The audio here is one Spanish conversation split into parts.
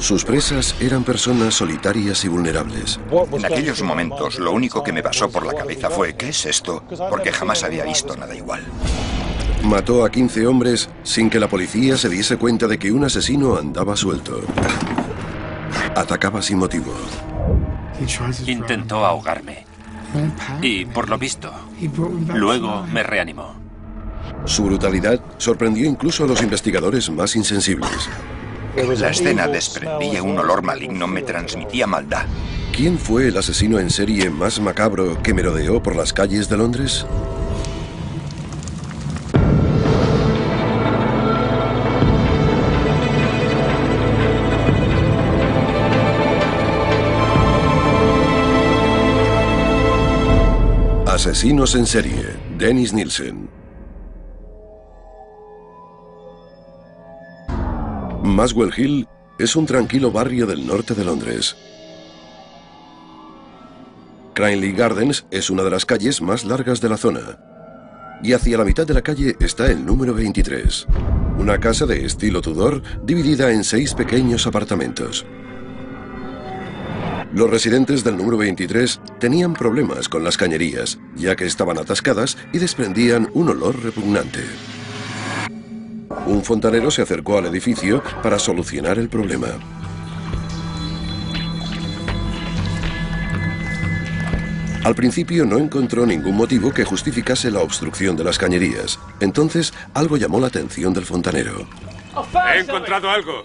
Sus presas eran personas solitarias y vulnerables. En aquellos momentos, lo único que me pasó por la cabeza fue ¿qué es esto? Porque jamás había visto nada igual. Mató a 15 hombres sin que la policía se diese cuenta de que un asesino andaba suelto. Atacaba sin motivo. Intentó ahogarme. Y, por lo visto, luego me reanimó. Su brutalidad sorprendió incluso a los investigadores más insensibles. La escena desprendía un olor maligno, me transmitía maldad. ¿Quién fue el asesino en serie más macabro que merodeó por las calles de Londres? Asesinos en serie, Dennis Nielsen. Muswell Hill es un tranquilo barrio del norte de Londres. Cranley Gardens es una de las calles más largas de la zona. Y hacia la mitad de la calle está el número 23, una casa de estilo Tudor dividida en 6 pequeños apartamentos. Los residentes del número 23 tenían problemas con las cañerías, ya que estaban atascadas y desprendían un olor repugnante. Un fontanero se acercó al edificio para solucionar el problema. Al principio no encontró ningún motivo que justificase la obstrucción de las cañerías. Entonces, algo llamó la atención del fontanero. ¡He encontrado algo!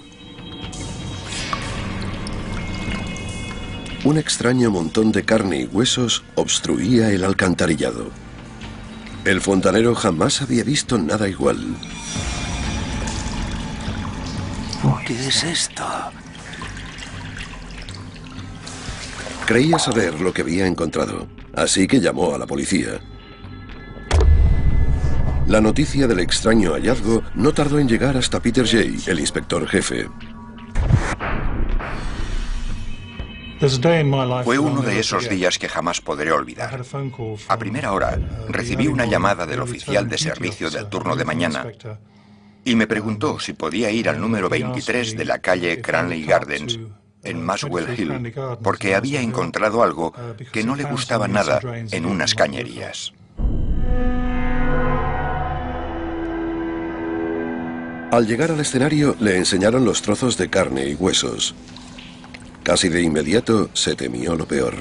Un extraño montón de carne y huesos obstruía el alcantarillado. El fontanero jamás había visto nada igual. ¿Qué es esto? Creía saber lo que había encontrado, así que llamó a la policía. La noticia del extraño hallazgo no tardó en llegar hasta Peter Jay, el inspector jefe. Fue uno de esos días que jamás podré olvidar. A primera hora, recibí una llamada del oficial de servicio del turno de mañana y me preguntó si podía ir al número 23 de la calle Cranley Gardens, en Muswell Hill, porque había encontrado algo que no le gustaba nada en unas cañerías. Al llegar al escenario, le enseñaron los trozos de carne y huesos. Casi de inmediato se temió lo peor.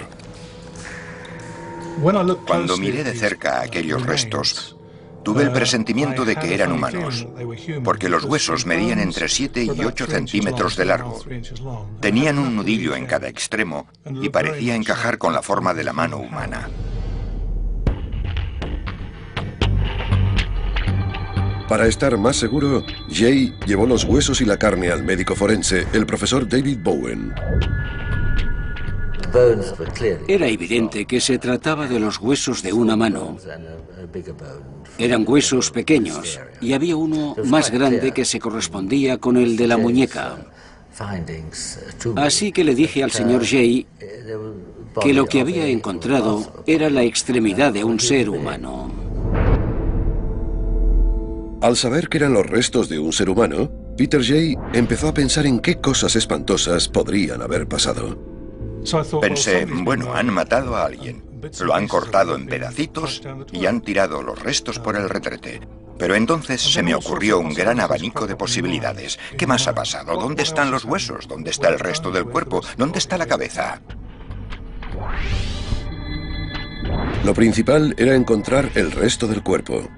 Cuando miré de cerca aquellos restos, tuve el presentimiento de que eran humanos, porque los huesos medían entre 7 y 8 centímetros de largo. Tenían un nudillo en cada extremo y parecía encajar con la forma de la mano humana. Para estar más seguro, Jay llevó los huesos y la carne al médico forense, el profesor David Bowen. Era evidente que se trataba de los huesos de una mano. Eran huesos pequeños y había uno más grande que se correspondía con el de la muñeca. Así que le dije al señor Jay que lo que había encontrado era la extremidad de un ser humano. Al saber que eran los restos de un ser humano, Peter Jay empezó a pensar en qué cosas espantosas podrían haber pasado. Pensé, bueno, han matado a alguien, lo han cortado en pedacitos y han tirado los restos por el retrete. Pero entonces se me ocurrió un gran abanico de posibilidades. ¿Qué más ha pasado? ¿Dónde están los huesos? ¿Dónde está el resto del cuerpo? ¿Dónde está la cabeza? Lo principal era encontrar el resto del cuerpo.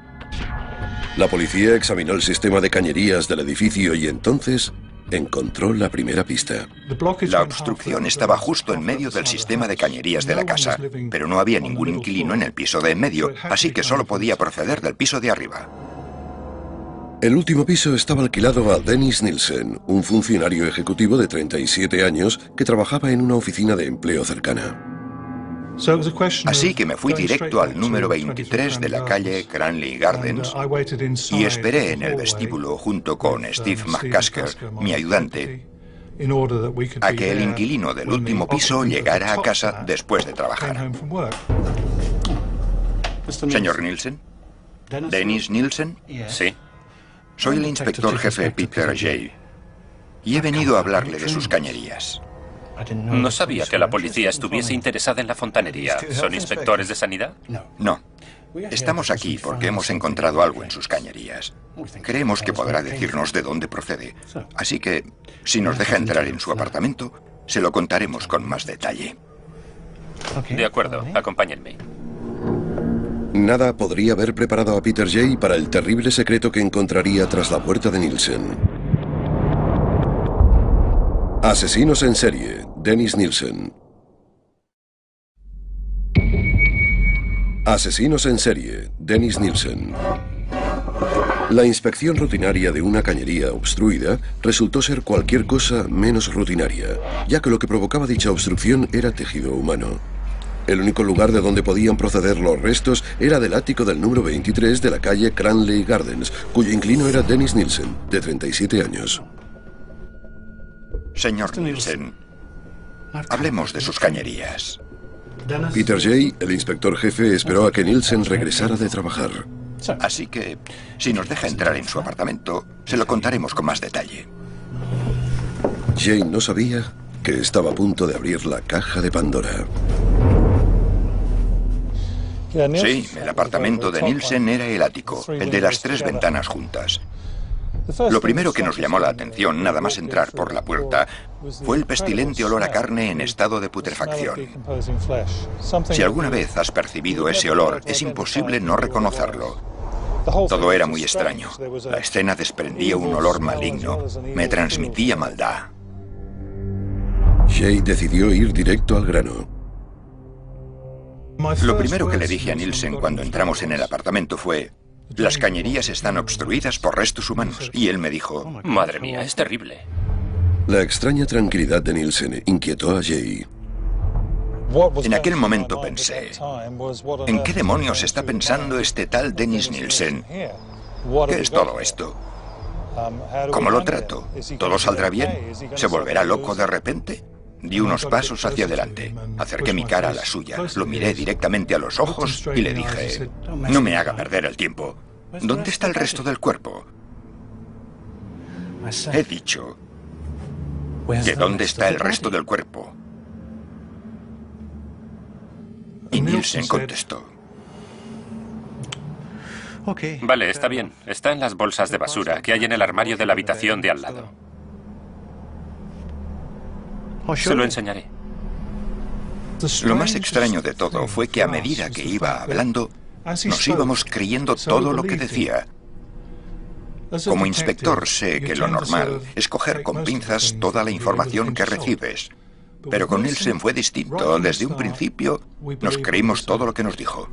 La policía examinó el sistema de cañerías del edificio y entonces encontró la primera pista. La obstrucción estaba justo en medio del sistema de cañerías de la casa, pero no había ningún inquilino en el piso de en medio, así que solo podía proceder del piso de arriba. El último piso estaba alquilado a Dennis Nielsen, un funcionario ejecutivo de 37 años que trabajaba en una oficina de empleo cercana. Así que me fui directo al número 23 de la calle Cranley Gardens y esperé en el vestíbulo junto con Steve McCasker, mi ayudante, a que el inquilino del último piso llegara a casa después de trabajar. Señor Nielsen. ¿Dennis Nielsen? Sí. Soy el inspector jefe Peter Jay. y he venido a hablarle de sus cañerías. No sabía que la policía estuviese interesada en la fontanería. ¿Son inspectores de sanidad? No. Estamos aquí porque hemos encontrado algo en sus cañerías. Creemos que podrá decirnos de dónde procede. Así que, si nos deja entrar en su apartamento, se lo contaremos con más detalle. De acuerdo, acompáñenme. Nada podría haber preparado a Peter Jay para el terrible secreto que encontraría tras la puerta de Nielsen. Asesinos en serie, Dennis Nielsen. Asesinos en serie, Dennis Nielsen. La inspección rutinaria de una cañería obstruida resultó ser cualquier cosa menos rutinaria, ya que lo que provocaba dicha obstrucción era tejido humano. El único lugar de donde podían proceder los restos era del ático del número 23 de la calle Cranley Gardens, cuyo inquilino era Dennis Nielsen, de 37 años. Señor Nielsen, hablemos de sus cañerías. Peter Jay, el inspector jefe, esperó a que Nielsen regresara de trabajar. Así que, si nos deja entrar en su apartamento, se lo contaremos con más detalle. Jay no sabía que estaba a punto de abrir la caja de Pandora. Sí, el apartamento de Nielsen era el ático, el de las 3 ventanas juntas. Lo primero que nos llamó la atención, nada más entrar por la puerta, fue el pestilente olor a carne en estado de putrefacción. Si alguna vez has percibido ese olor, es imposible no reconocerlo. Todo era muy extraño. La escena desprendía un olor maligno. Me transmitía maldad. Jay decidió ir directo al grano. Lo primero que le dije a Nielsen cuando entramos en el apartamento fue: las cañerías están obstruidas por restos humanos. Y él me dijo: Madre mía, es terrible. La extraña tranquilidad de Nielsen inquietó a Jay. En aquel momento pensé: ¿en qué demonios está pensando este tal Dennis Nielsen? ¿Qué es todo esto? ¿Cómo lo trato? ¿Todo saldrá bien? ¿Se volverá loco de repente? Di unos pasos hacia adelante. Acerqué mi cara a la suya, lo miré directamente a los ojos y le dije: no me haga perder el tiempo. ¿Dónde está el resto del cuerpo? He dicho que ¿dónde está el resto del cuerpo? Y Nielsen contestó: Vale, está bien. Está en las bolsas de basura que hay en el armario de la habitación de al lado. Se lo enseñaré. Lo más extraño de todo fue que a medida que iba hablando, nos íbamos creyendo todo lo que decía. Como inspector sé que lo normal es coger con pinzas toda la información que recibes. Pero con Nielsen fue distinto. Desde un principio nos creímos todo lo que nos dijo.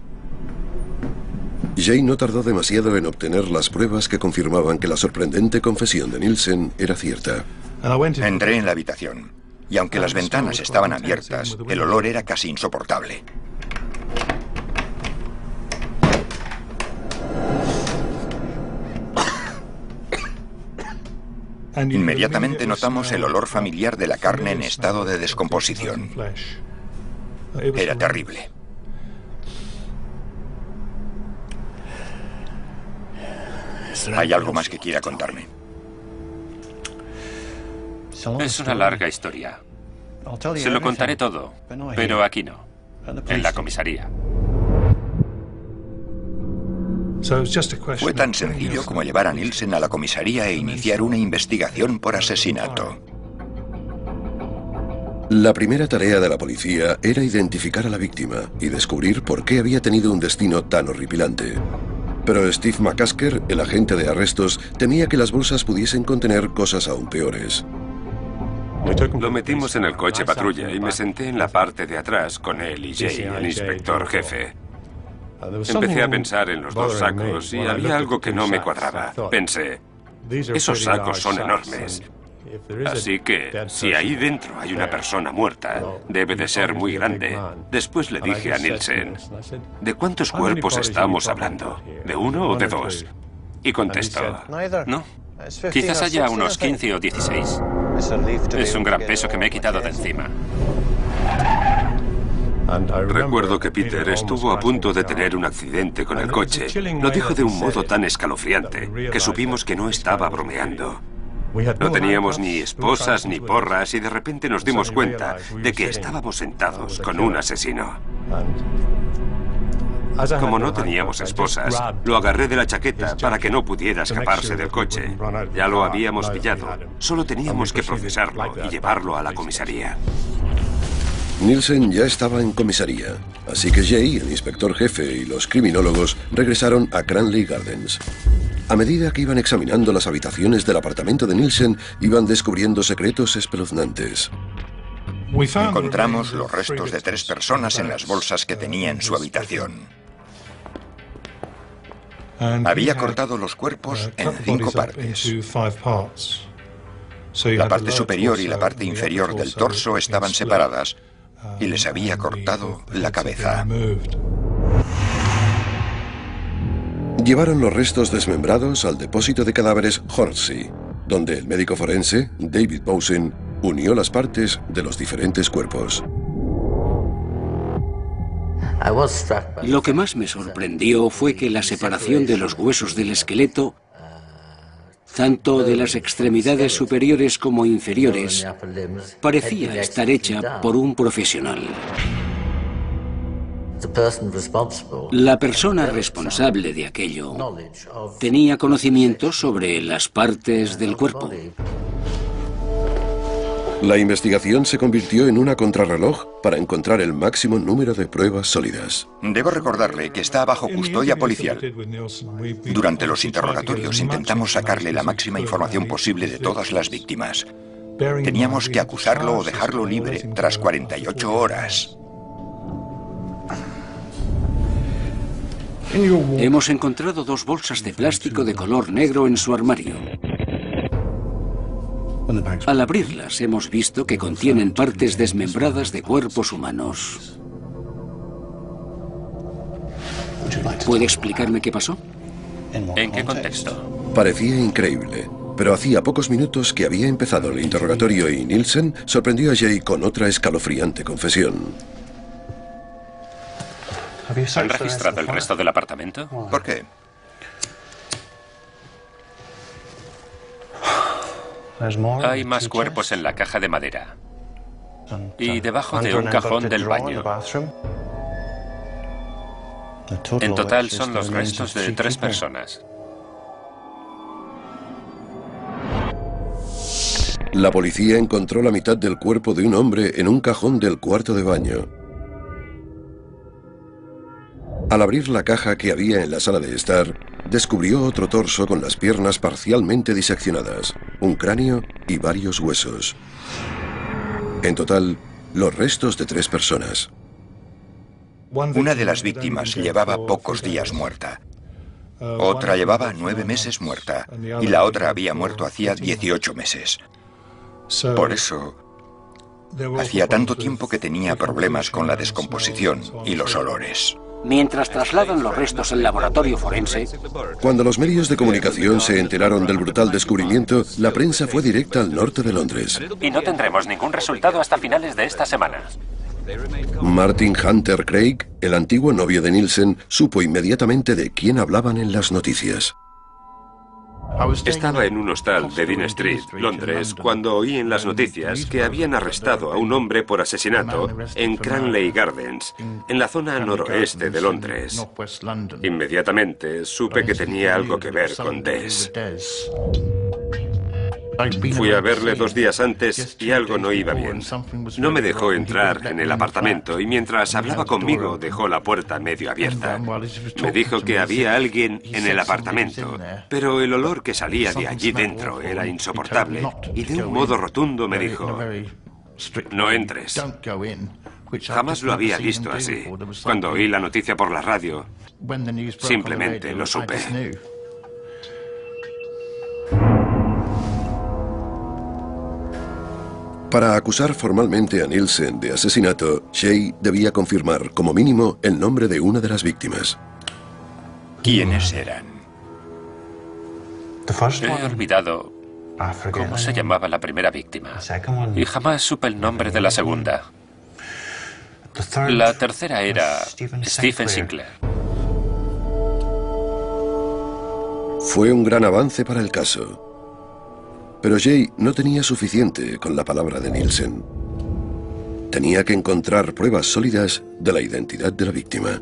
Jay no tardó demasiado en obtener las pruebas que confirmaban que la sorprendente confesión de Nielsen era cierta. Entré en la habitación, y aunque las ventanas estaban abiertas, el olor era casi insoportable. Inmediatamente notamos el olor familiar de la carne en estado de descomposición. Era terrible. ¿Hay algo más que quiera contarme? Es una larga historia. Se lo contaré todo, pero aquí no. En la comisaría. Fue tan sencillo como llevar a Nielsen a la comisaría e iniciar una investigación por asesinato. La primera tarea de la policía era identificar a la víctima y descubrir por qué había tenido un destino tan horripilante. Pero Steve McCasker, el agente de arrestos, temía que las bolsas pudiesen contener cosas aún peores. Lo metimos en el coche patrulla y me senté en la parte de atrás con él y Jay, el inspector jefe. Empecé a pensar en los dos sacos y había algo que no me cuadraba. Pensé: esos sacos son enormes. Así que, si ahí dentro hay una persona muerta, debe de ser muy grande. Después le dije a Nielsen: ¿de cuántos cuerpos estamos hablando? ¿De uno o de dos? Y contestó: No, quizás haya unos 15 o 16. Es un gran peso que me he quitado de encima. Recuerdo que Peter estuvo a punto de tener un accidente con el coche. Lo dijo de un modo tan escalofriante que supimos que no estaba bromeando. No teníamos ni esposas ni porras y de repente nos dimos cuenta de que estábamos sentados con un asesino. Como no teníamos esposas, lo agarré de la chaqueta para que no pudiera escaparse del coche. Ya lo habíamos pillado. Solo teníamos que procesarlo y llevarlo a la comisaría. Nielsen ya estaba en comisaría, así que Jay, el inspector jefe y los criminólogos regresaron a Cranley Gardens. A medida que iban examinando las habitaciones del apartamento de Nielsen, iban descubriendo secretos espeluznantes. Encontramos los restos de 3 personas en las bolsas que tenía en su habitación. Había cortado los cuerpos en 5 partes. La parte superior y la parte inferior del torso estaban separadas y les había cortado la cabeza. Llevaron los restos desmembrados al depósito de cadáveres Hornsey, donde el médico forense, David Bowsen, unió las partes de los diferentes cuerpos. Lo que más me sorprendió fue que la separación de los huesos del esqueleto, tanto de las extremidades superiores como inferiores, parecía estar hecha por un profesional. La persona responsable de aquello tenía conocimiento sobre las partes del cuerpo. La investigación se convirtió en una contrarreloj para encontrar el máximo número de pruebas sólidas. Debo recordarle que está bajo custodia policial. Durante los interrogatorios intentamos sacarle la máxima información posible de todas las víctimas. Teníamos que acusarlo o dejarlo libre tras 48 horas. Hemos encontrado 2 bolsas de plástico de color negro en su armario. Al abrirlas hemos visto que contienen partes desmembradas de cuerpos humanos. ¿Puede explicarme qué pasó? ¿En qué contexto? Parecía increíble, pero hacía pocos minutos que había empezado el interrogatorio y Nielsen sorprendió a Jay con otra escalofriante confesión. ¿Han registrado el resto del apartamento? ¿Por qué? Hay más cuerpos en la caja de madera y debajo de un cajón del baño. En total son los restos de 3 personas. La policía encontró la mitad del cuerpo de un hombre en un cajón del cuarto de baño. Al abrir la caja que había en la sala de estar, descubrió otro torso con las piernas parcialmente diseccionadas, un cráneo y varios huesos. En total, los restos de 3 personas. Una de las víctimas llevaba pocos días muerta. Otra llevaba 9 meses muerta y la otra había muerto hacía 18 meses. Por eso, hacía tanto tiempo que tenía problemas con la descomposición y los olores. Mientras trasladan los restos al laboratorio forense... Cuando los medios de comunicación se enteraron del brutal descubrimiento, la prensa fue directa al norte de Londres. Y no tendremos ningún resultado hasta finales de esta semana. Martin Hunter Craig, el antiguo novio de Nielsen, supo inmediatamente de quién hablaban en las noticias. Estaba en un hostal de Dean Street, Londres, cuando oí en las noticias que habían arrestado a un hombre por asesinato en Cranley Gardens, en la zona noroeste de Londres. Inmediatamente supe que tenía algo que ver con Des. Fui a verle 2 días antes y algo no iba bien. No me dejó entrar en el apartamento y mientras hablaba conmigo dejó la puerta medio abierta. Me dijo que había alguien en el apartamento, pero el olor que salía de allí dentro era insoportable y de un modo rotundo me dijo: no entres. Jamás lo había visto así. Cuando oí la noticia por la radio, simplemente lo supe. Para acusar formalmente a Nielsen de asesinato, Jay debía confirmar, como mínimo, el nombre de una de las víctimas. ¿Quiénes eran? He olvidado cómo se llamaba la primera víctima y jamás supe el nombre de la segunda. La tercera era Stephen Sinclair. Fue un gran avance para el caso. Pero Jay no tenía suficiente con la palabra de Nielsen. Tenía que encontrar pruebas sólidas de la identidad de la víctima.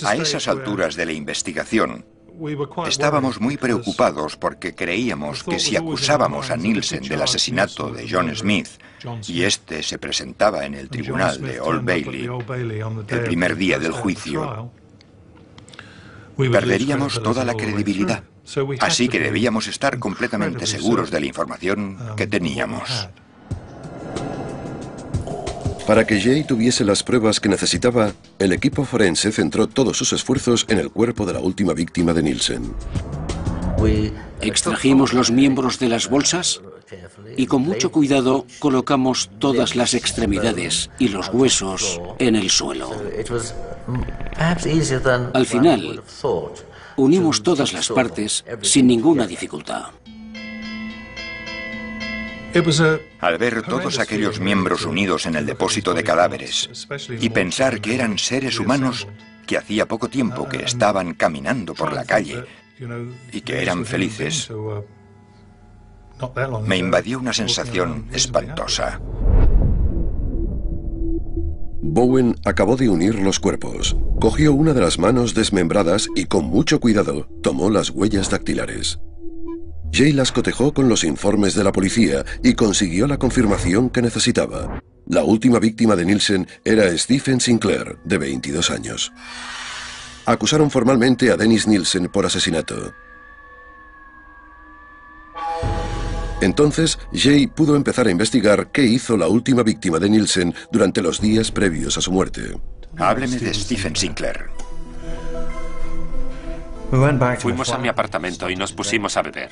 A esas alturas de la investigación, estábamos muy preocupados porque creíamos que si acusábamos a Nielsen del asesinato de John Smith y este se presentaba en el tribunal de Old Bailey el primer día del juicio, perderíamos toda la credibilidad. Así que debíamos estar completamente seguros de la información que teníamos. Para que Jay tuviese las pruebas que necesitaba, el equipo forense centró todos sus esfuerzos en el cuerpo de la última víctima de Nielsen. Extrajimos los miembros de las bolsas y con mucho cuidado colocamos todas las extremidades y los huesos en el suelo. Al final, unimos todas las partes sin ninguna dificultad. Al ver todos aquellos miembros unidos en el depósito de cadáveres y pensar que eran seres humanos que hacía poco tiempo que estaban caminando por la calle y que eran felices, me invadió una sensación espantosa. Bowen acabó de unir los cuerpos. Cogió una de las manos desmembradas y con mucho cuidado tomó las huellas dactilares. Jay las cotejó con los informes de la policía y consiguió la confirmación que necesitaba. La última víctima de Nielsen era Stephen Sinclair, de 22 años. Acusaron formalmente a Dennis Nielsen por asesinato. Entonces, Jay pudo empezar a investigar qué hizo la última víctima de Nielsen durante los días previos a su muerte. Hábleme de Stephen Sinclair. Fuimos a mi apartamento y nos pusimos a beber.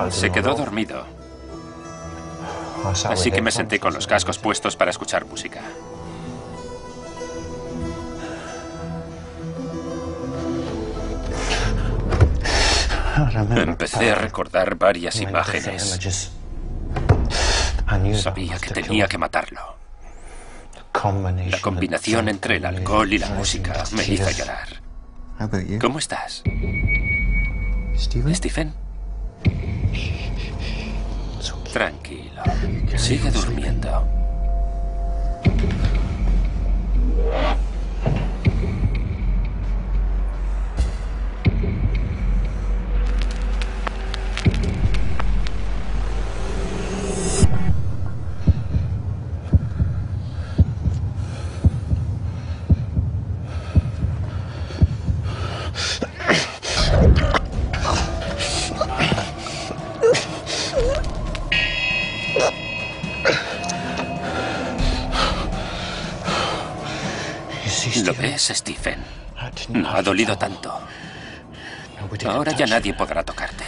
Se quedó dormido. Así que me senté con los cascos puestos para escuchar música. Empecé a recordar varias imágenes. Sabía que tenía que matarlo. La combinación entre el alcohol y la música me hizo llorar. ¿Cómo estás? ¿Stephen? Tranquilo. Sigue durmiendo. ¿Lo ves, Stephen? No ha dolido tanto. Ahora ya nadie podrá tocarte.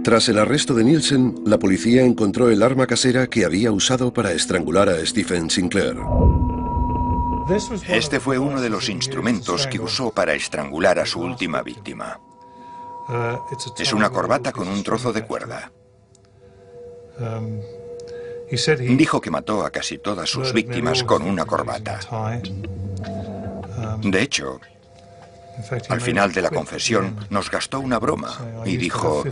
Tras el arresto de Nielsen, la policía encontró el arma casera que había usado para estrangular a Stephen Sinclair. Este fue uno de los instrumentos que usó para estrangular a su última víctima. Es una corbata con un trozo de cuerda. Dijo que mató a casi todas sus víctimas con una corbata. De hecho, al final de la confesión nos gastó una broma y dijo: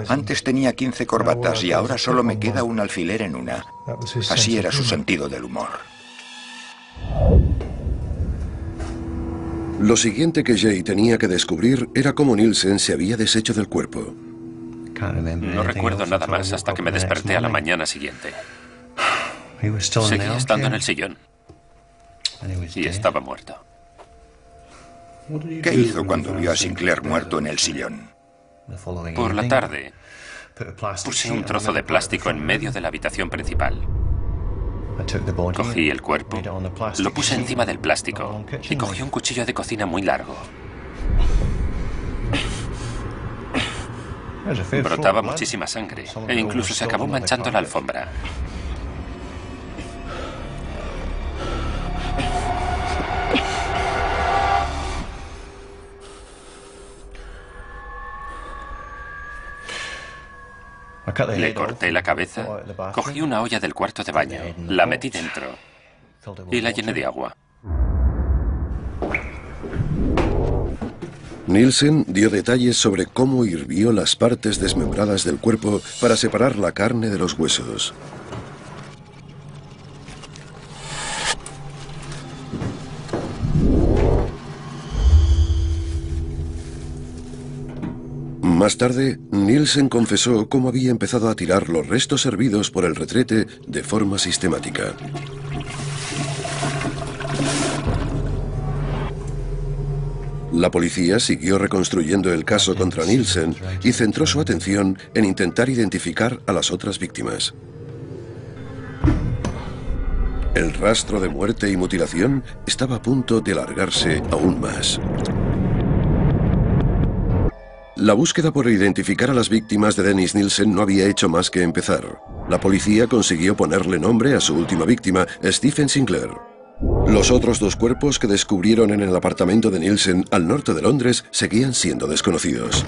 antes tenía 15 corbatas y ahora solo me queda un alfiler en una. Así era su sentido del humor. Lo siguiente que Jay tenía que descubrir era cómo Nielsen se había deshecho del cuerpo. No recuerdo nada más hasta que me desperté a la mañana siguiente. Seguía estando en el sillón. Y estaba muerto. ¿Qué hizo cuando vio a Sinclair muerto en el sillón? Por la tarde, puse un trozo de plástico en medio de la habitación principal. Cogí el cuerpo, lo puse encima del plástico y cogí un cuchillo de cocina muy largo. Brotaba muchísima sangre e incluso se acabó manchando la alfombra. Le corté la cabeza, cogí una olla del cuarto de baño, la metí dentro y la llené de agua. Nielsen dio detalles sobre cómo hirvió las partes desmembradas del cuerpo para separar la carne de los huesos. Más tarde, Nielsen confesó cómo había empezado a tirar los restos hervidos por el retrete de forma sistemática. La policía siguió reconstruyendo el caso contra Nielsen y centró su atención en intentar identificar a las otras víctimas. El rastro de muerte y mutilación estaba a punto de alargarse aún más. La búsqueda por identificar a las víctimas de Dennis Nielsen no había hecho más que empezar. La policía consiguió ponerle nombre a su última víctima, Stephen Sinclair. Los otros dos cuerpos que descubrieron en el apartamento de Nielsen al norte de Londres seguían siendo desconocidos.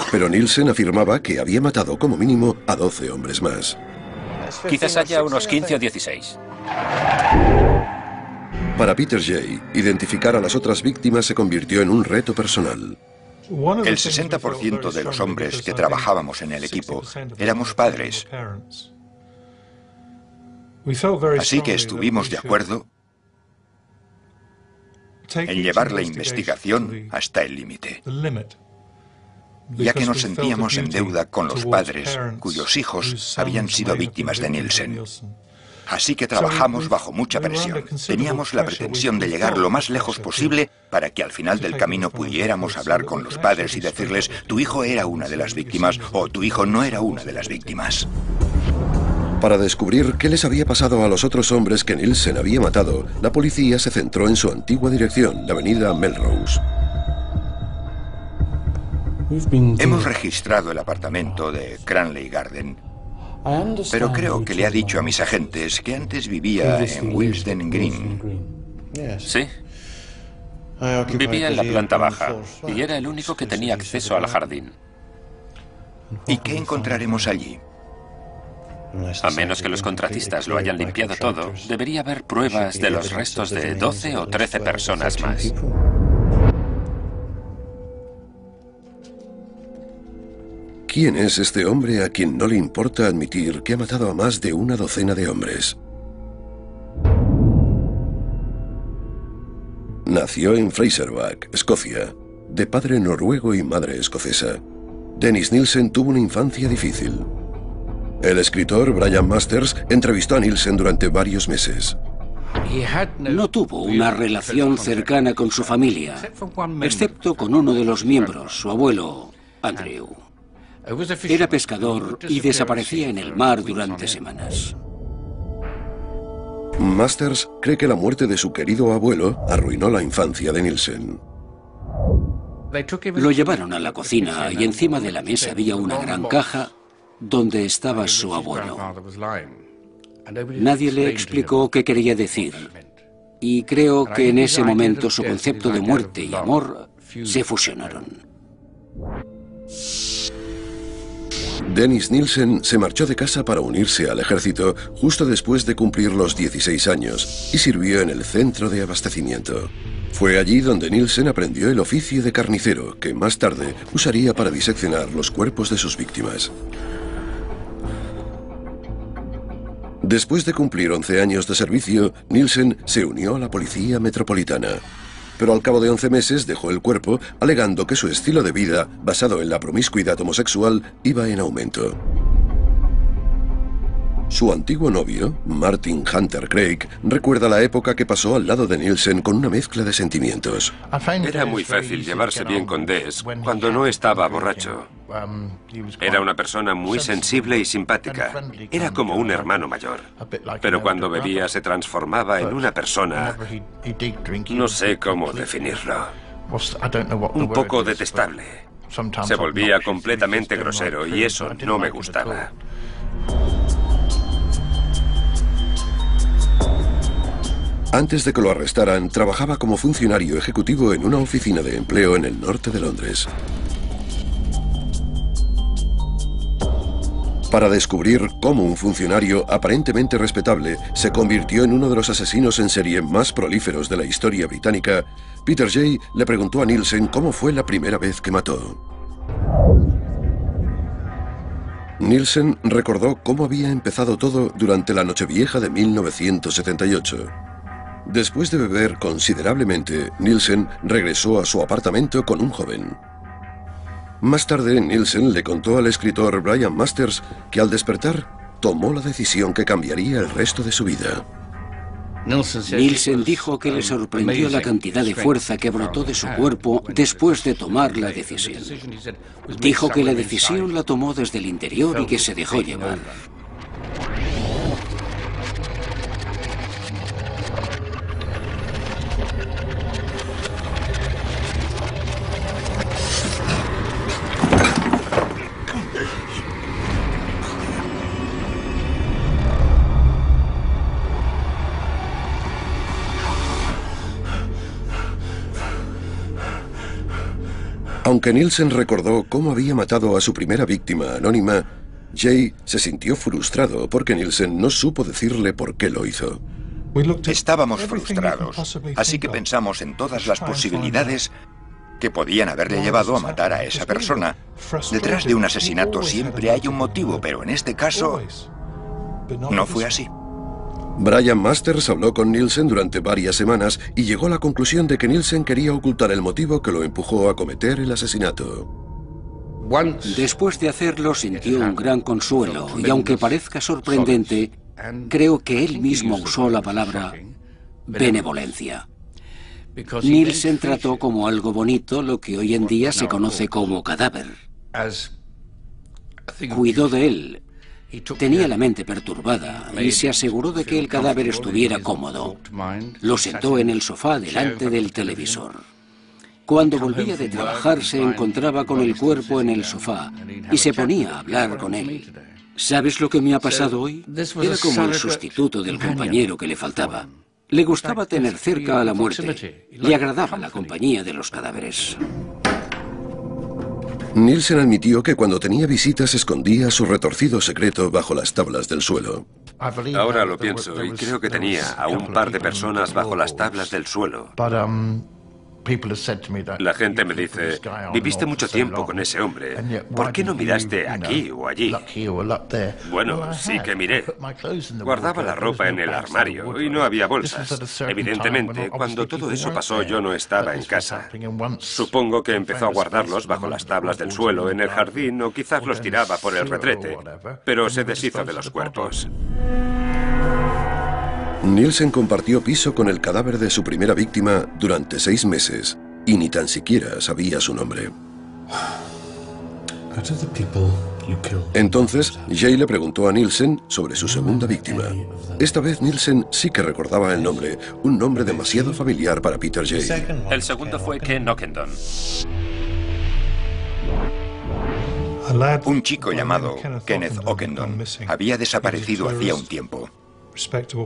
Pero Nielsen afirmaba que había matado como mínimo a 12 hombres más. Quizás haya unos 15 o 16. Para Peter Jay, identificar a las otras víctimas se convirtió en un reto personal. El 60% de los hombres que trabajábamos en el equipo éramos padres. Así que estuvimos de acuerdo en llevar la investigación hasta el límite, ya que nos sentíamos en deuda con los padres cuyos hijos habían sido víctimas de Nielsen. Así que trabajamos bajo mucha presión. Teníamos la pretensión de llegar lo más lejos posible para que al final del camino pudiéramos hablar con los padres y decirles: tu hijo era una de las víctimas o tu hijo no era una de las víctimas. Para descubrir qué les había pasado a los otros hombres que Nielsen había matado, la policía se centró en su antigua dirección, la avenida Melrose. Hemos registrado el apartamento de Cranley Garden, pero creo que le ha dicho a mis agentes que antes vivía en Willesden Green. Sí. Vivía en la planta baja y era el único que tenía acceso al jardín. ¿Y qué encontraremos allí? A menos que los contratistas lo hayan limpiado todo, debería haber pruebas de los restos de 12 o 13 personas más. ¿Quién es este hombre a quien no le importa admitir que ha matado a más de una docena de hombres? Nació en Fraserburgh, Escocia, de padre noruego y madre escocesa. Dennis Nielsen tuvo una infancia difícil. El escritor Brian Masters entrevistó a Nielsen durante varios meses. No tuvo una relación cercana con su familia, excepto con uno de los miembros, su abuelo, Andrew. Era pescador y desaparecía en el mar durante semanas. Masters cree que la muerte de su querido abuelo arruinó la infancia de Nielsen. Lo llevaron a la cocina y encima de la mesa había una gran caja donde estaba su abuelo. Nadie le explicó qué quería decir. Y creo que en ese momento su concepto de muerte y amor se fusionaron. Dennis Nielsen se marchó de casa para unirse al ejército justo después de cumplir los 16 años y sirvió en el centro de abastecimiento. Fue allí donde Nielsen aprendió el oficio de carnicero, que más tarde usaría para diseccionar los cuerpos de sus víctimas. Después de cumplir 11 años de servicio, Nielsen se unió a la policía metropolitana. Pero al cabo de 11 meses dejó el cuerpo, alegando que su estilo de vida, basado en la promiscuidad homosexual, iba en aumento. Su antiguo novio, Martin Hunter Craig, recuerda la época que pasó al lado de Nielsen con una mezcla de sentimientos. Era muy fácil llevarse bien con Des cuando no estaba borracho. Era una persona muy sensible y simpática. Era como un hermano mayor. Pero cuando bebía se transformaba en una persona... no sé cómo definirlo. Un poco detestable. Se volvía completamente grosero y eso no me gustaba. Antes de que lo arrestaran, trabajaba como funcionario ejecutivo en una oficina de empleo en el norte de Londres. Para descubrir cómo un funcionario aparentemente respetable se convirtió en uno de los asesinos en serie más prolíferos de la historia británica, Peter Jay le preguntó a Nielsen cómo fue la primera vez que mató. Nielsen recordó cómo había empezado todo durante la Nochevieja de 1978. Después de beber considerablemente, Nielsen regresó a su apartamento con un joven. Más tarde, Nielsen le contó al escritor Brian Masters que al despertar, tomó la decisión que cambiaría el resto de su vida. Nielsen dijo que le sorprendió la cantidad de fuerza que brotó de su cuerpo después de tomar la decisión. Dijo que la decisión la tomó desde el interior y que se dejó llevar. Aunque Nielsen recordó cómo había matado a su primera víctima anónima, Jay se sintió frustrado porque Nielsen no supo decirle por qué lo hizo. Estábamos frustrados, así que pensamos en todas las posibilidades que podían haberle llevado a matar a esa persona. Detrás de un asesinato siempre hay un motivo, pero en este caso no fue así. Brian Masters habló con Nielsen durante varias semanas y llegó a la conclusión de que Nielsen quería ocultar el motivo que lo empujó a cometer el asesinato. Después de hacerlo sintió un gran consuelo y aunque parezca sorprendente, creo que él mismo usó la palabra benevolencia. Nielsen trató como algo bonito lo que hoy en día se conoce como cadáver. Cuidó de él. Tenía la mente perturbada y se aseguró de que el cadáver estuviera cómodo. Lo sentó en el sofá delante del televisor. Cuando volvía de trabajar se encontraba con el cuerpo en el sofá y se ponía a hablar con él. ¿Sabes lo que me ha pasado hoy? Era como el sustituto del compañero que le faltaba. Le gustaba tener cerca a la muerte. Le agradaba la compañía de los cadáveres. Nielsen admitió que cuando tenía visitas escondía su retorcido secreto bajo las tablas del suelo. Ahora lo pienso y creo que tenía a un par de personas bajo las tablas del suelo. La gente me dice, viviste mucho tiempo con ese hombre, ¿por qué no miraste aquí o allí? Bueno, sí que miré. Guardaba la ropa en el armario y no había bolsas. Evidentemente, cuando todo eso pasó yo no estaba en casa. Supongo que empezó a guardarlos bajo las tablas del suelo en el jardín o quizás los tiraba por el retrete, pero se deshizo de los cuerpos. Nielsen compartió piso con el cadáver de su primera víctima durante 6 meses y ni tan siquiera sabía su nombre. Entonces, Jay le preguntó a Nielsen sobre su segunda víctima. Esta vez Nielsen sí que recordaba el nombre, un nombre demasiado familiar para Peter Jay. El segundo fue Ken Ockendon. Un chico llamado Kenneth Ockendon había desaparecido hacía un tiempo.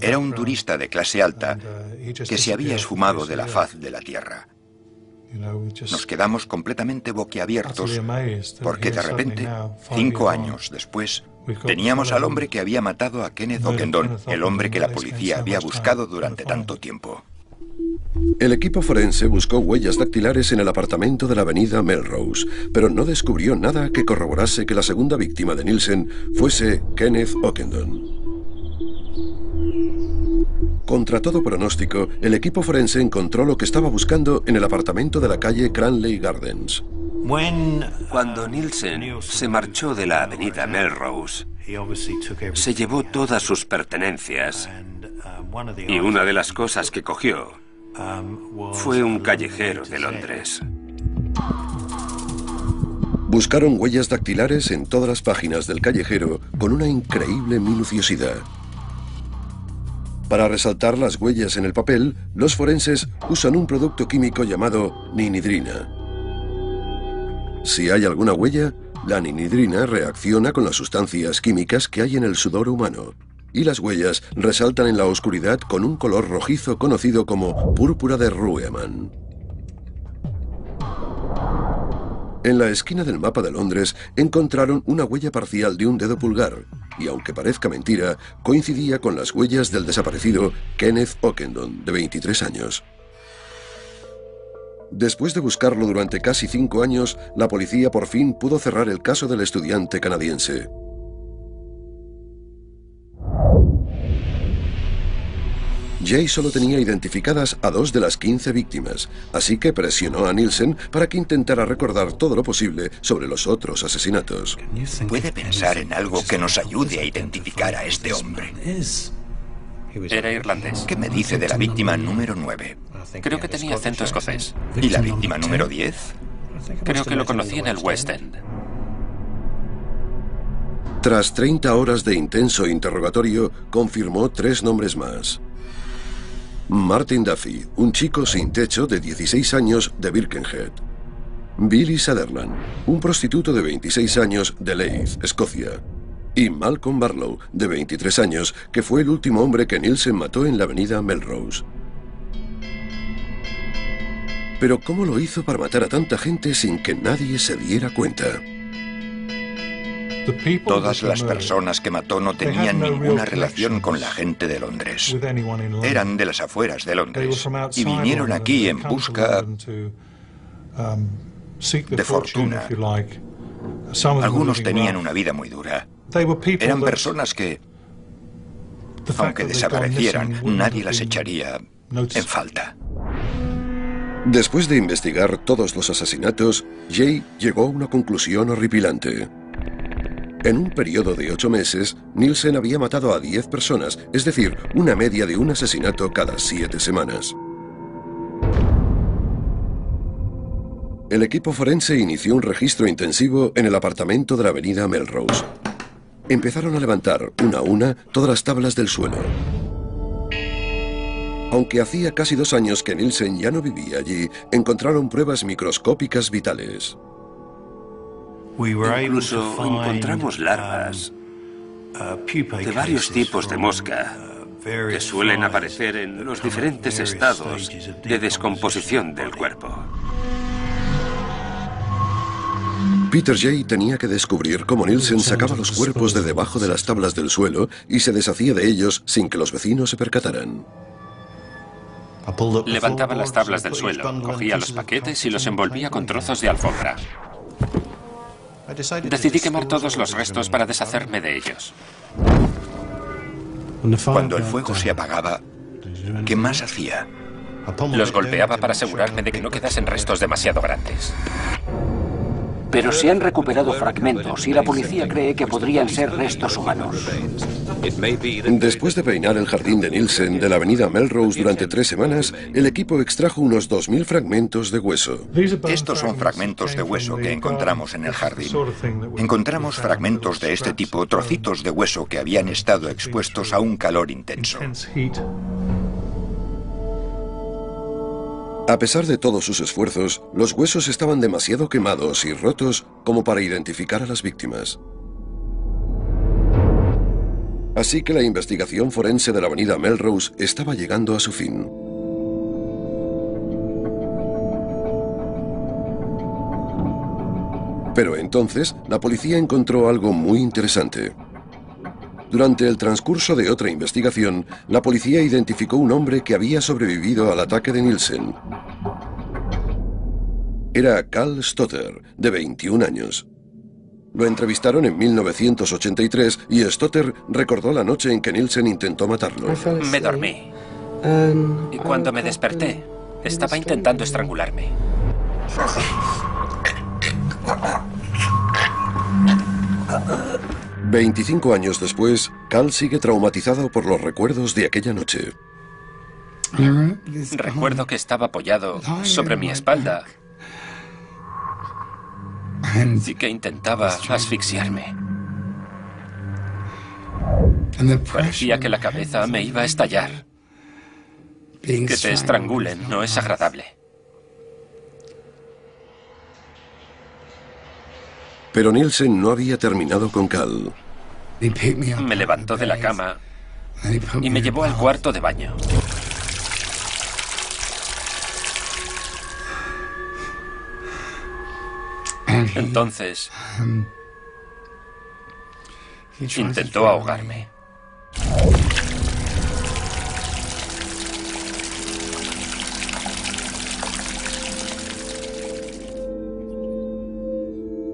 Era un turista de clase alta que se había esfumado de la faz de la tierra. Nos quedamos completamente boquiabiertos porque de repente, 5 años después, teníamos al hombre que había matado a Kenneth Ockendon, el hombre que la policía había buscado durante tanto tiempo. El equipo forense buscó huellas dactilares en el apartamento de la avenida Melrose, pero no descubrió nada que corroborase que la segunda víctima de Nielsen fuese Kenneth Ockendon. Contra todo pronóstico, el equipo forense encontró lo que estaba buscando en el apartamento de la calle Cranley Gardens. Cuando Nielsen se marchó de la avenida Melrose, se llevó todas sus pertenencias y una de las cosas que cogió fue un callejero de Londres. Buscaron huellas dactilares en todas las páginas del callejero con una increíble minuciosidad. Para resaltar las huellas en el papel, los forenses usan un producto químico llamado ninidrina. Si hay alguna huella, la ninidrina reacciona con las sustancias químicas que hay en el sudor humano, y las huellas resaltan en la oscuridad con un color rojizo conocido como púrpura de Rueman. En la esquina del mapa de Londres encontraron una huella parcial de un dedo pulgar, y aunque parezca mentira, coincidía con las huellas del desaparecido Kenneth Ockendon, de 23 años. Después de buscarlo durante casi 5 años, la policía por fin pudo cerrar el caso del estudiante canadiense. Jay solo tenía identificadas a 2 de las 15 víctimas, así que presionó a Nielsen para que intentara recordar todo lo posible sobre los otros asesinatos. ¿Puede pensar en algo que nos ayude a identificar a este hombre? Era irlandés. ¿Qué me dice de la víctima número 9? Creo que tenía acento escocés. ¿Y la víctima número 10? Creo que lo conocí en el West End. Tras 30 horas de intenso interrogatorio, confirmó 3 nombres más. Martin Duffy, un chico sin techo de 16 años de Birkenhead. Billy Sutherland, un prostituto de 26 años de Leith, Escocia. Y Malcolm Barlow, de 23 años, que fue el último hombre que Nielsen mató en la avenida Melrose. Pero ¿cómo lo hizo para matar a tanta gente sin que nadie se diera cuenta? Todas las personas que mató no tenían ninguna relación con la gente de Londres. Eran de las afueras de Londres y vinieron aquí en busca de fortuna. Algunos tenían una vida muy dura. Eran personas que, aunque desaparecieran, nadie las echaría en falta. Después de investigar todos los asesinatos, Jay llegó a una conclusión horripilante. En un periodo de 8 meses, Nielsen había matado a 10 personas, es decir, una media de un asesinato cada 7 semanas. El equipo forense inició un registro intensivo en el apartamento de la avenida Melrose. Empezaron a levantar, una a una, todas las tablas del suelo. Aunque hacía casi 2 años que Nielsen ya no vivía allí, encontraron pruebas microscópicas vitales. Incluso encontramos larvas de varios tipos de mosca que suelen aparecer en los diferentes estados de descomposición del cuerpo. Peter Jay tenía que descubrir cómo Nielsen sacaba los cuerpos de debajo de las tablas del suelo y se deshacía de ellos sin que los vecinos se percataran. Levantaba las tablas del suelo, cogía los paquetes y los envolvía con trozos de alfombra. Decidí quemar todos los restos para deshacerme de ellos. Cuando el fuego se apagaba, ¿qué más hacía? Los golpeaba para asegurarme de que no quedasen restos demasiado grandes. Pero se han recuperado fragmentos y la policía cree que podrían ser restos humanos. Después de peinar el jardín de Nielsen de la avenida Melrose durante 3 semanas, el equipo extrajo unos 2000 fragmentos de hueso. Estos son fragmentos de hueso que encontramos en el jardín. Encontramos fragmentos de este tipo, trocitos de hueso que habían estado expuestos a un calor intenso. A pesar de todos sus esfuerzos, los huesos estaban demasiado quemados y rotos como para identificar a las víctimas. Así que la investigación forense de la avenida Melrose estaba llegando a su fin. Pero entonces, la policía encontró algo muy interesante. Durante el transcurso de otra investigación, la policía identificó un hombre que había sobrevivido al ataque de Nielsen. Era Carl Stotter, de 21 años. Lo entrevistaron en 1983 y Stotter recordó la noche en que Nielsen intentó matarlo. Me dormí. Y cuando me desperté, estaba intentando estrangularme. 25 años después, Carl sigue traumatizado por los recuerdos de aquella noche. Recuerdo que estaba apoyado sobre mi espalda y que intentaba asfixiarme. Parecía que la cabeza me iba a estallar. Que te estrangulen no es agradable. Pero Nielsen no había terminado con Carl. Me levantó de la cama y me llevó al cuarto de baño. Entonces, intentó ahogarme.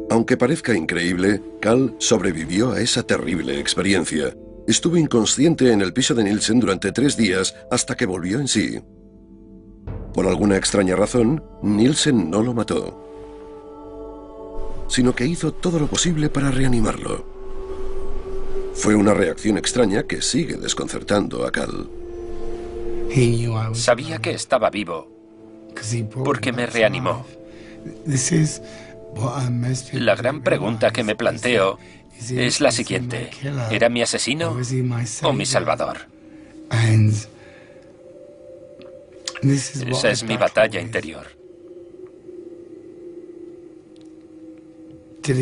Aunque parezca increíble, Cal sobrevivió a esa terrible experiencia. Estuvo inconsciente en el piso de Nielsen durante 3 días hasta que volvió en sí. Por alguna extraña razón, Nielsen no lo mató, sino que hizo todo lo posible para reanimarlo. Fue una reacción extraña que sigue desconcertando a Cal. Sabía que estaba vivo porque me reanimó. La gran pregunta que me planteo es la siguiente: ¿era mi asesino o mi salvador? Esa es mi batalla interior.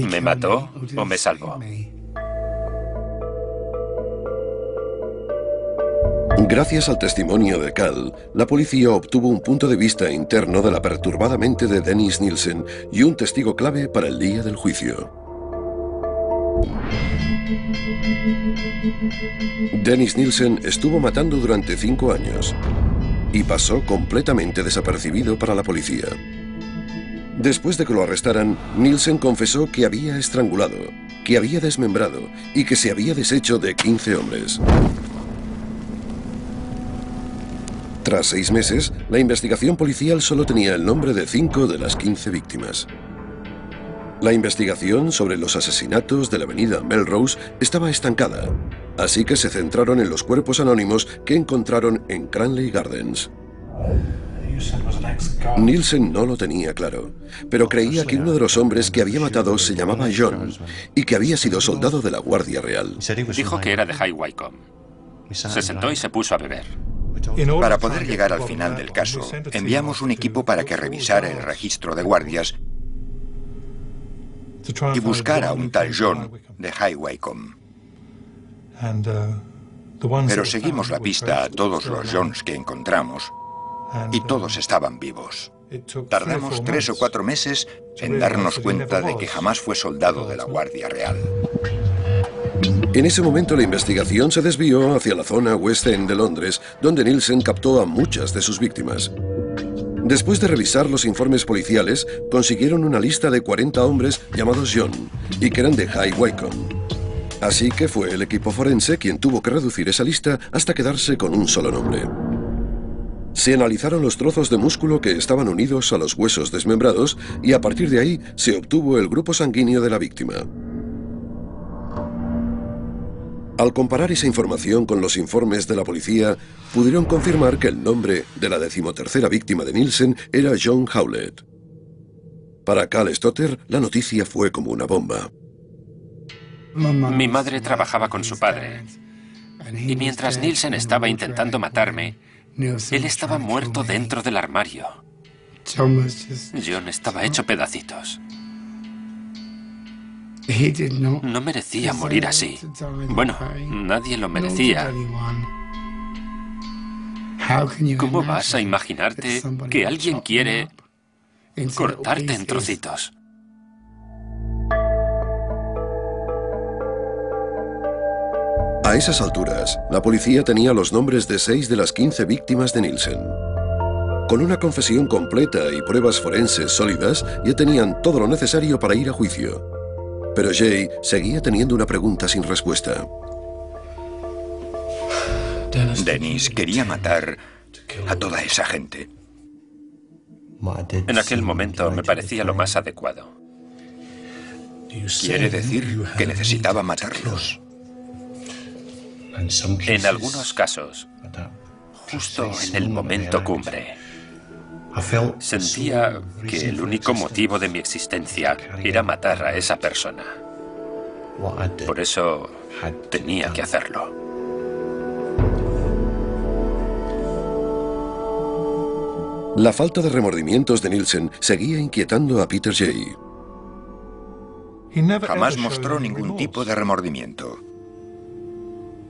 ¿Me mató o me salvó? Gracias al testimonio de Cal, la policía obtuvo un punto de vista interno de la perturbada mente de Dennis Nielsen y un testigo clave para el día del juicio. Dennis Nielsen estuvo matando durante 5 años y pasó completamente desapercibido para la policía. Después de que lo arrestaran, Nielsen confesó que había estrangulado, que había desmembrado y que se había deshecho de 15 hombres. Tras 6 meses, la investigación policial solo tenía el nombre de 5 de las 15 víctimas. La investigación sobre los asesinatos de la avenida Melrose estaba estancada, así que se centraron en los cuerpos anónimos que encontraron en Cranley Gardens. Nielsen no lo tenía claro, pero creía que uno de los hombres que había matado se llamaba John y que había sido soldado de la Guardia Real. Dijo que era de High Wycombe. Se sentó y se puso a beber. Para poder llegar al final del caso, enviamos un equipo para que revisara el registro de guardias y buscara a un tal John de High Wycombe. Pero seguimos la pista a todos los Johns que encontramos y todos estaban vivos. Tardamos 3 o 4 meses en darnos cuenta de que jamás fue soldado de la Guardia Real. En ese momento la investigación se desvió hacia la zona West End de Londres, donde Nielsen captó a muchas de sus víctimas. Después de revisar los informes policiales, consiguieron una lista de 40 hombres llamados John y que eran de High Wycombe. Así que fue el equipo forense quien tuvo que reducir esa lista hasta quedarse con un solo nombre. Se analizaron los trozos de músculo que estaban unidos a los huesos desmembrados y a partir de ahí se obtuvo el grupo sanguíneo de la víctima. Al comparar esa información con los informes de la policía, pudieron confirmar que el nombre de la 13ª víctima de Nielsen era John Howlett. Para Cal Stotter, la noticia fue como una bomba. Mi madre trabajaba con su padre, y mientras Nielsen estaba intentando matarme, él estaba muerto dentro del armario. John estaba hecho pedacitos. No merecía morir así. Bueno, nadie lo merecía. ¿Cómo vas a imaginarte que alguien quiere cortarte en trocitos? A esas alturas, la policía tenía los nombres de 6 de las 15 víctimas de Nielsen. Con una confesión completa y pruebas forenses sólidas, ya tenían todo lo necesario para ir a juicio. Pero Jay seguía teniendo una pregunta sin respuesta. Dennis quería matar a toda esa gente. En aquel momento me parecía lo más adecuado. Quiere decir que necesitaba matarlos. En algunos casos, justo en el momento cumbre, sentía que el único motivo de mi existencia era matar a esa persona. Por eso tenía que hacerlo. La falta de remordimientos de Nielsen seguía inquietando a Peter Jay. Jamás mostró ningún tipo de remordimiento.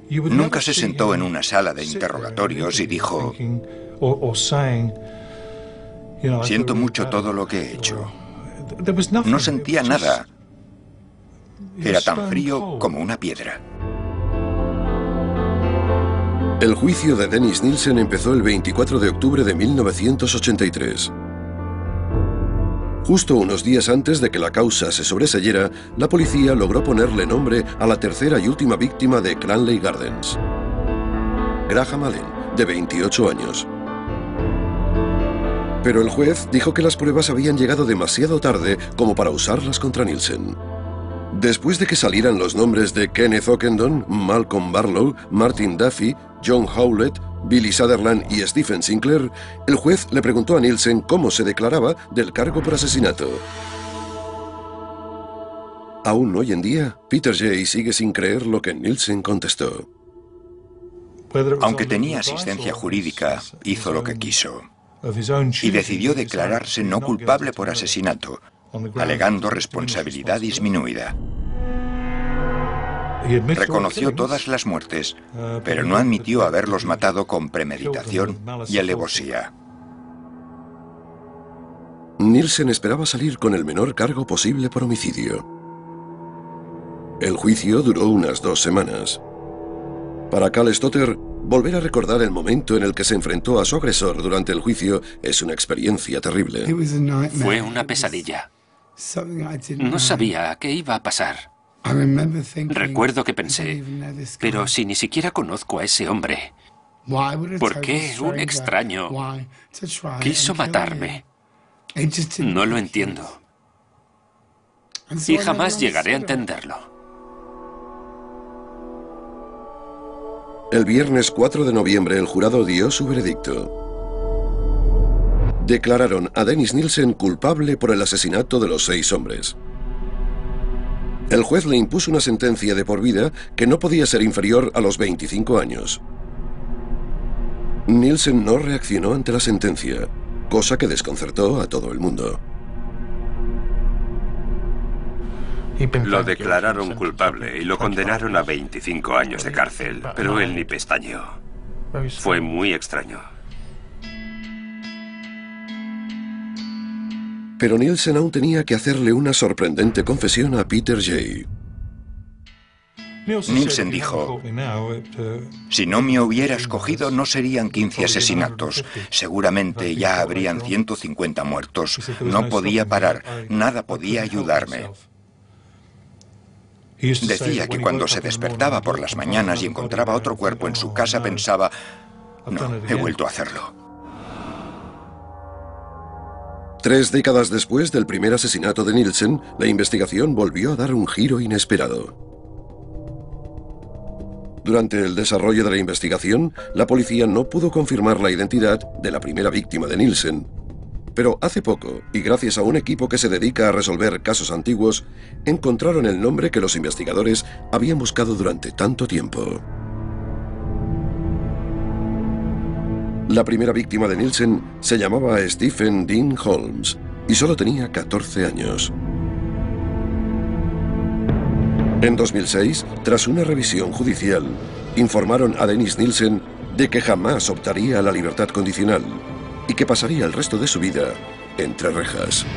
Nunca se sentó en una sala de interrogatorios y dijo: siento mucho todo lo que he hecho. No sentía nada. Era tan frío como una piedra. El juicio de Dennis Nilsen empezó el 24 de octubre de 1983. Justo unos días antes de que la causa se sobreseyera, la policía logró ponerle nombre a la tercera y última víctima de Cranley Gardens. Graham Allen, de 28 años. Pero el juez dijo que las pruebas habían llegado demasiado tarde como para usarlas contra Nilsen. Después de que salieran los nombres de Kenneth Ockendon, Malcolm Barlow, Martin Duffy, John Howlett, Billy Sutherland y Stephen Sinclair, el juez le preguntó a Nilsen cómo se declaraba del cargo por asesinato. Aún hoy en día, Peter Jay sigue sin creer lo que Nilsen contestó. Aunque tenía asistencia jurídica, hizo lo que quiso y decidió declararse no culpable por asesinato, alegando responsabilidad disminuida. Reconoció todas las muertes, pero no admitió haberlos matado con premeditación y alevosía. Nilsen esperaba salir con el menor cargo posible por homicidio. El juicio duró unas 2 semanas. Para Cal Stotter, volver a recordar el momento en el que se enfrentó a su agresor durante el juicio es una experiencia terrible. Fue una pesadilla. No sabía qué iba a pasar. Recuerdo que pensé, pero si ni siquiera conozco a ese hombre, ¿por qué un extraño quiso matarme? No lo entiendo. Y jamás llegaré a entenderlo. El viernes 4 de noviembre el jurado dio su veredicto. Declararon a Dennis Nilsen culpable por el asesinato de los 6 hombres. El juez le impuso una sentencia de por vida que no podía ser inferior a los 25 años. Nilsen no reaccionó ante la sentencia, cosa que desconcertó a todo el mundo. Lo declararon culpable y lo condenaron a 25 años de cárcel, pero él ni pestañeó. Fue muy extraño. Pero Nilsen aún tenía que hacerle una sorprendente confesión a Peter Jay. Nilsen dijo, si no me hubiera escogido no serían 15 asesinatos, seguramente ya habrían 150 muertos. No podía parar, nada podía ayudarme. Decía que cuando se despertaba por las mañanas y encontraba otro cuerpo en su casa pensaba, no, he vuelto a hacerlo. 3 décadas después del primer asesinato de Nilsen, la investigación volvió a dar un giro inesperado. Durante el desarrollo de la investigación, la policía no pudo confirmar la identidad de la primera víctima de Nilsen. Pero hace poco, y gracias a un equipo que se dedica a resolver casos antiguos, encontraron el nombre que los investigadores habían buscado durante tanto tiempo. La primera víctima de Nilsen se llamaba Stephen Dean Holmes y solo tenía 14 años. En 2006, tras una revisión judicial, informaron a Dennis Nilsen de que jamás optaría a la libertad condicional y que pasaría el resto de su vida entre rejas.